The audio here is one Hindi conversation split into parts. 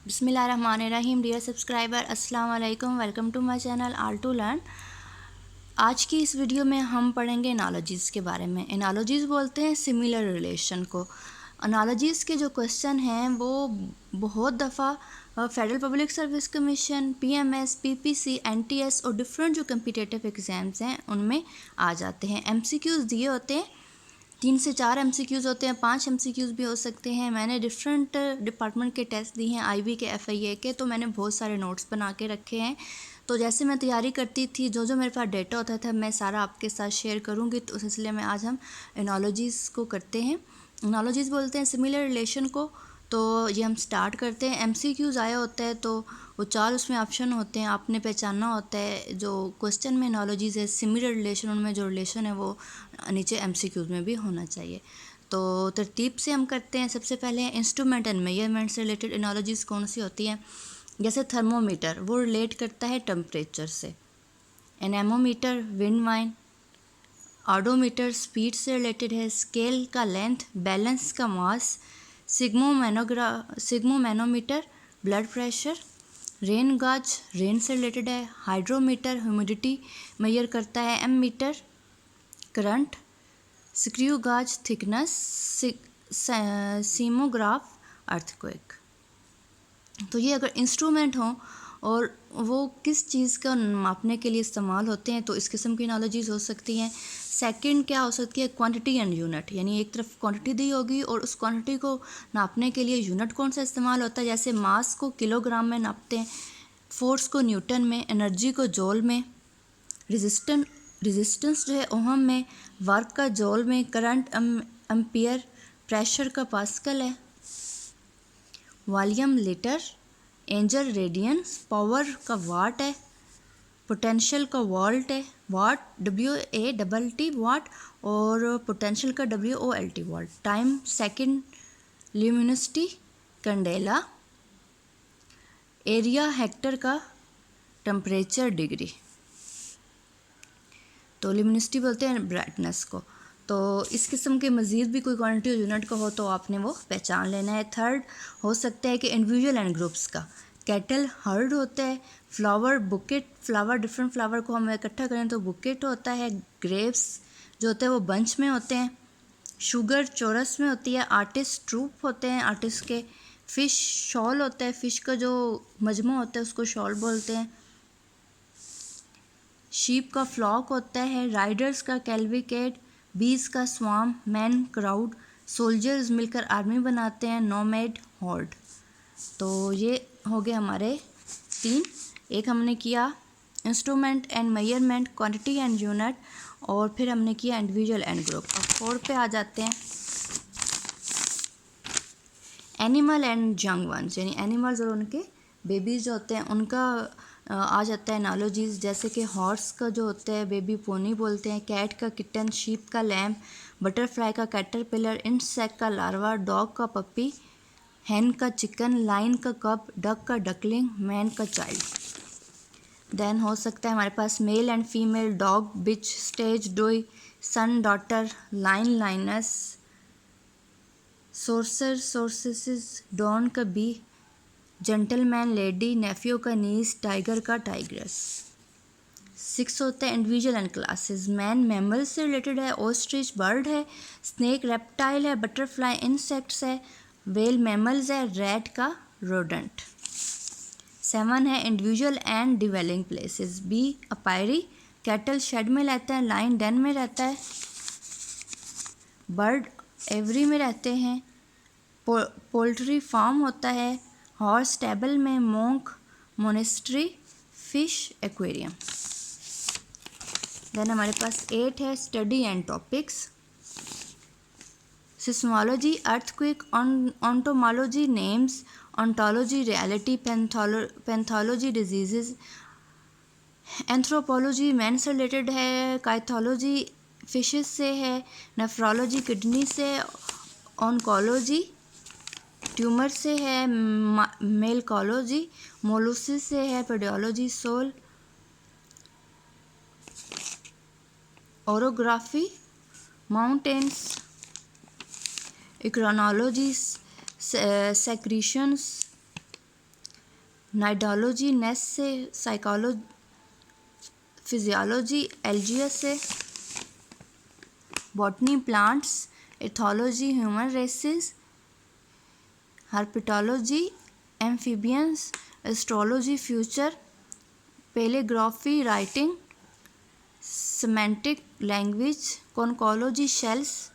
बिस्मिल्लाहिर्रहमानिर्रहीम। डियर सब्सक्राइबर, अस्सलाम वालेकुम। Welcome to my channel all to learn. आज की इस वीडियो में हम पढ़ेंगे एनालॉजीज़ के बारे में। एनालॉजीज़ बोलते हैं सिमिलर रिलेशन को। एनालॉजीज़ के जो क्वेश्चन हैं वो बहुत दफ़ा federal public service commission, PMS, PPC, NTS और डिफरेंट जो कम्पिटिटिव एग्ज़ाम्स हैं उनमें आ जाते हैं। एमसीक्यूज़ दिए होते हैं, 3 से 4 एमसीक्यूज़ होते हैं, 5 एमसीक्यूज़ भी हो सकते हैं। मैंने डिफरेंट डिपार्टमेंट के टेस्ट दिए हैं, आईबी के, एफआईए के, तो मैंने बहुत सारे नोट्स बना के रखे हैं। तो जैसे मैं तैयारी करती थी, जो जो मेरे पास डेटा होता था मैं सारा आपके साथ शेयर करूँगी। तो उस सिलसिले में आज हम एनालॉजीज़ को करते हैं। एनालॉजीज़ बोलते हैं सिमिलर रिलेशन को। तो ये हम स्टार्ट करते हैं। एमसीक्यूज़ आया होता है तो वो 4 उसमें ऑप्शन होते हैं, आपने पहचानना होता है। जो क्वेश्चन में एनालॉजीज़ है सिमिलर रिलेशन, उनमें जो रिलेशन है वो नीचे एमसीक्यूज़ में भी होना चाहिए। तो तरतीब से हम करते हैं। सबसे पहले इंस्ट्रूमेंट एंड मेजरमेंट से रिलेटेड एनालॉजीज़ कौन सी होती हैं। जैसे थर्मोमीटर, वो रिलेट करता है टेम्परेचर से। Anemometer wind vane. Odometer speed से रिलेटेड है। स्केल का लेंथ, बैलेंस का mass. Sphygmomanometer blood pressure. Rain gauge rain से रिलेटेड है। हाइड्रोमीटर ह्यूमिडिटी मेजर करता है। Ammeter current. Screw gauge thickness. Seismograph earthquake. तो ये अगर इंस्ट्रूमेंट हों और वो किस चीज़ का मापने के लिए इस्तेमाल होते हैं तो इस किस्म की एनालॉजीज़ हो सकती हैं। सेकंड क्या हो सकती है, क्वांटिटी एंड यूनिट, यानी एक तरफ क्वांटिटी दी होगी और उस क्वांटिटी को नापने के लिए यूनिट कौन सा इस्तेमाल होता है। जैसे मास को किलोग्राम में नापते हैं, फोर्स को न्यूटन में, एनर्जी को जॉल में, रेजिस्टेंस जो है ओहम में, वर्क का जॉल में, करंट एम्पियर, प्रेशर का पास्कल है, volume litre, angle radians, power का वाट है, पोटेंशियल का वोल्ट है, वाट WATT वाट, और पोटेंशियल का WOLT volt, time second, luminosity candela, area Hector का, टेम्परेचर डिग्री। तो ल्यूमिनोसिटी बोलते हैं ब्राइटनेस को। तो इस किस्म के मज़ीद भी कोई क्वांटिटी यूनिट का हो तो आपने वो पहचान लेना है। थर्ड हो सकता है कि इंडिविजुअल एंड ग्रुप्स का। कैटल हर्ड होता है। Flower bouquet, flower different flower को हम इकट्ठा करें तो बुकेट होता है। ग्रेप्स जो होते हैं वो बंच में होते हैं। शुगर चौरस में होती है। आर्टिस्ट ट्रूप होते हैं आर्टिस्ट के। फ़िश शॉल होता है, फ़िश का जो मजमू होता है उसको शॉल बोलते हैं। शीप का फ्लॉक होता है। राइडर्स का कैलविकेट, बीज का स्वाम, मैन क्राउड, सोल्जर्स मिलकर आर्मी बनाते हैं, नोमैड हॉर्ड। तो ये हो गए हमारे 3। एक हमने किया instrument and measurement, quantity and unit, और फिर हमने किया इंडिविजुअल एंड ग्रुप। और 4 पे आ जाते हैं, एनिमल एंड यंग वंस, यानी एनिमल्स और उनके बेबीज जो होते हैं उनका आ जाता है एनालॉजीज़। जैसे कि हॉर्स का जो होता है बेबी पोनी बोलते हैं, कैट का किटन, शीप का लैम, बटरफ्लाई का कैटरपिलर, इंसेक्ट का लार्वा, डॉग का पप्पी, हैन का चिकन, लाइन का कब, डक का डकलिंग, मैन का चाइल्ड। देन हो सकता है हमारे पास male and female, dog bitch, stag doe, son daughter, lion lioness, sorcerer sorceress, drone का बी, जेंटलमैन लेडी, नेफ्यू का नीस, टाइगर का टाइग्रेस। 6 होता है individual and classes. Man mammal से रिलेटेड है, ऑस्ट्रिच बर्ड है, स्नेक रेप्टाइल है, बटरफ्लाई इंसेक्ट्स है, वेल मैमल्स है, रैट का रोडेंट। 7 है individual and dwelling places. B अपायरी, cattle shed में रहता है, लाइन डेन में रहता है, बर्ड एवरी में रहते हैं, पोल्ट्री फार्म होता है, हॉर्स स्टेबल में, monk monastery, fish aquarium. Then हमारे पास 8 है study and topics. Seismology, earthquake, entomology, names, ontology, reality, pathology, diseases. Anthropology man से रिलेटेड है, काइथोलॉजी फिशेस से है, नेफ्रोलॉजी किडनी से, ऑन्कोलॉजी ट्यूमर से है, मेलकोलॉजी मोलूसिस से है, pedology soil, orography mountains, eccrinology secretions, nidology nests से, साइकोलॉजी फिजियोलॉजी एलजीएस से, botany plants, ethology human races, herpetology amphibians, astrology future, पेलेग्राफी writing, semantic language, conchology shells,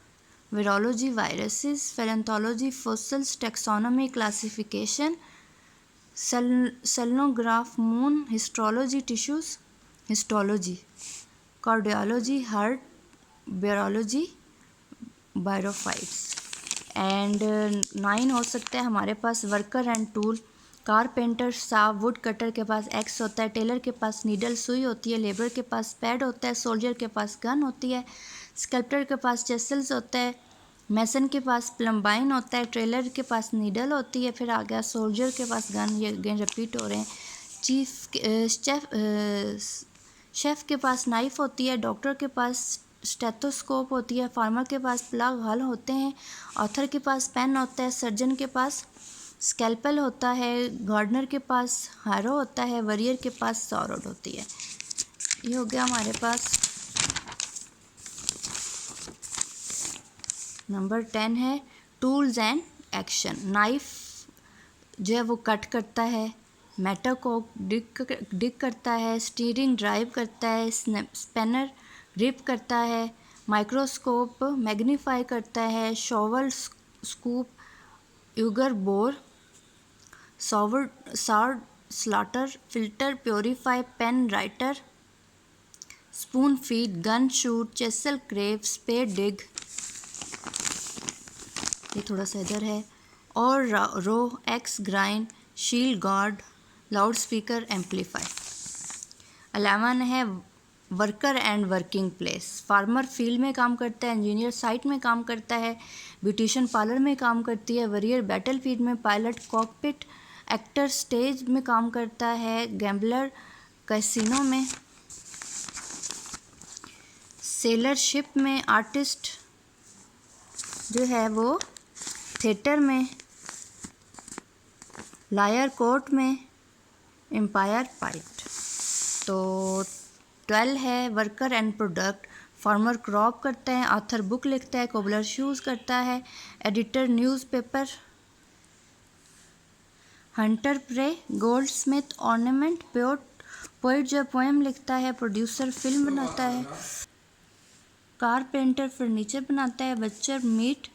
virology viruses, palaeontology fossils, taxonomy classification, selenograph moon, histology tissues, histology, cardiology heart, biology biophytes. And 9 हो सकता है हमारे पास worker and tool, carpenter saw, wood cutter के पास एक्स होता है, टेलर के पास नीडल सुई होती है, लेबर के पास पैड होता है, सोल्जर के पास गन होती है, स्कल्प्टर के पास चेसल्स होता है, मैसन के पास प्लम्बाइन होता है, ट्रेलर के पास नीडल होती है, फिर आ गया सोल्जर के पास गन, ये अगेन रिपीट हो रहे हैं, शेफ़ के पास नाइफ होती है, डॉक्टर के पास स्टेथोस्कोप होती है, फार्मर के पास प्लग हल होते हैं, ऑथर के पास पेन होता है, सर्जन के पास स्कैल्पेल होता है, गार्डनर के पास हैरो होता है, वरियर के पास सॉरोड होती है। ये हो गया हमारे पास। नंबर 10 है टूल्स एंड एक्शन। नाइफ जो है वो कट करता है, मेटल को डिग करता है, स्टीयरिंग ड्राइव करता है, स्पैनर ग्रिप करता है, माइक्रोस्कोप मैग्नीफाई करता है, shovel scoop, auger bore, sword slaughter, filter purify, pen writer, spoon feed, gun shoot, chisel carve, spade dig, ये थोड़ा सा इधर है, और row, axe grind, shield guard, loud speaker, amplify. 11 है worker and working place. Farmer field में काम करता है, इंजीनियर साइट में काम करता है, ब्यूटिशियन पार्लर में काम करती है, वरियर बैटल फील्ड में, पायलट कॉकपिट, एक्टर स्टेज में काम करता है, गैम्बलर कैसीनो में, सेलर शिप में, आर्टिस्ट जो है वो थिएटर में, लायर कोर्ट में, एम्पायर फाइट। तो 12 है worker and product. Farmer crop करता है, ऑथर बुक लिखता है, कोबलर शूज़ करता है, editor newspaper, hunter prey, goldsmith ornament, poet जो पोएम लिखता है, प्रोड्यूसर फिल्म बनाता है, कारपेंटर फर्नीचर बनाता है, बच्चर मीट,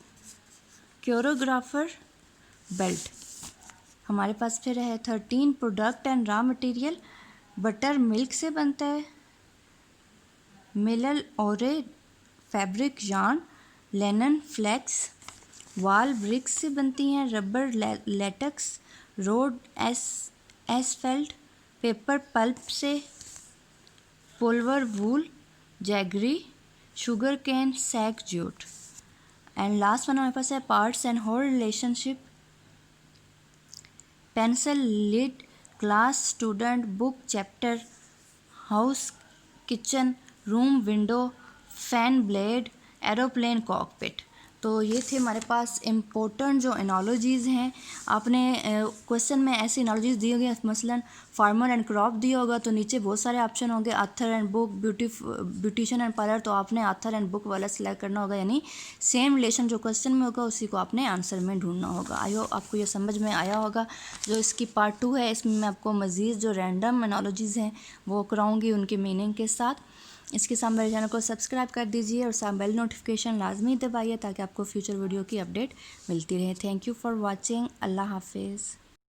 कोरियोग्राफर बेल्ट। हमारे पास फिर है 13 product and raw material. Butter milk से बनता है, metal ore fabric yarn, linen flax, wall bricks से बनती हैं, rubber latex, road asphalt, paper pulp से, pullover wool, jaggery, sugar cane, sack jute. And last one हमारे पास है parts and whole relationship, pencil, lead, class, student, book, chapter, house, kitchen, room, window, fan blade, aeroplane, cockpit. तो ये थे हमारे पास इम्पोर्टेंट जो एनालॉजीज़ हैं। आपने क्वेश्चन में ऐसी एनालॉजीज़ दी होगी, मसलन फार्मर एंड क्रॉप दिया होगा तो नीचे बहुत सारे ऑप्शन होंगे, author and book, beautician and parlour, तो आपने ऑथर एंड बुक वाला सिलेक्ट करना होगा, यानी सेम रिलेशन जो क्वेश्चन में होगा उसी को आपने आंसर में ढूंढना होगा। आई होप आपको ये समझ में आया होगा। जो इसकी पार्ट 2 है, इसमें मैं आपको मज़ीद जो रैंडम एनालॉजीज़ हैं वो कराऊँगी उनके मीनिंग के साथ। इसके साथ मेरे चैनल को सब्सक्राइब कर दीजिए और साथ बेल नोटिफिकेशन लाजमी दबाइए ताकि आपको फ्यूचर वीडियो की अपडेट मिलती रहे। Thank you for watching. अल्लाह हाफिज़।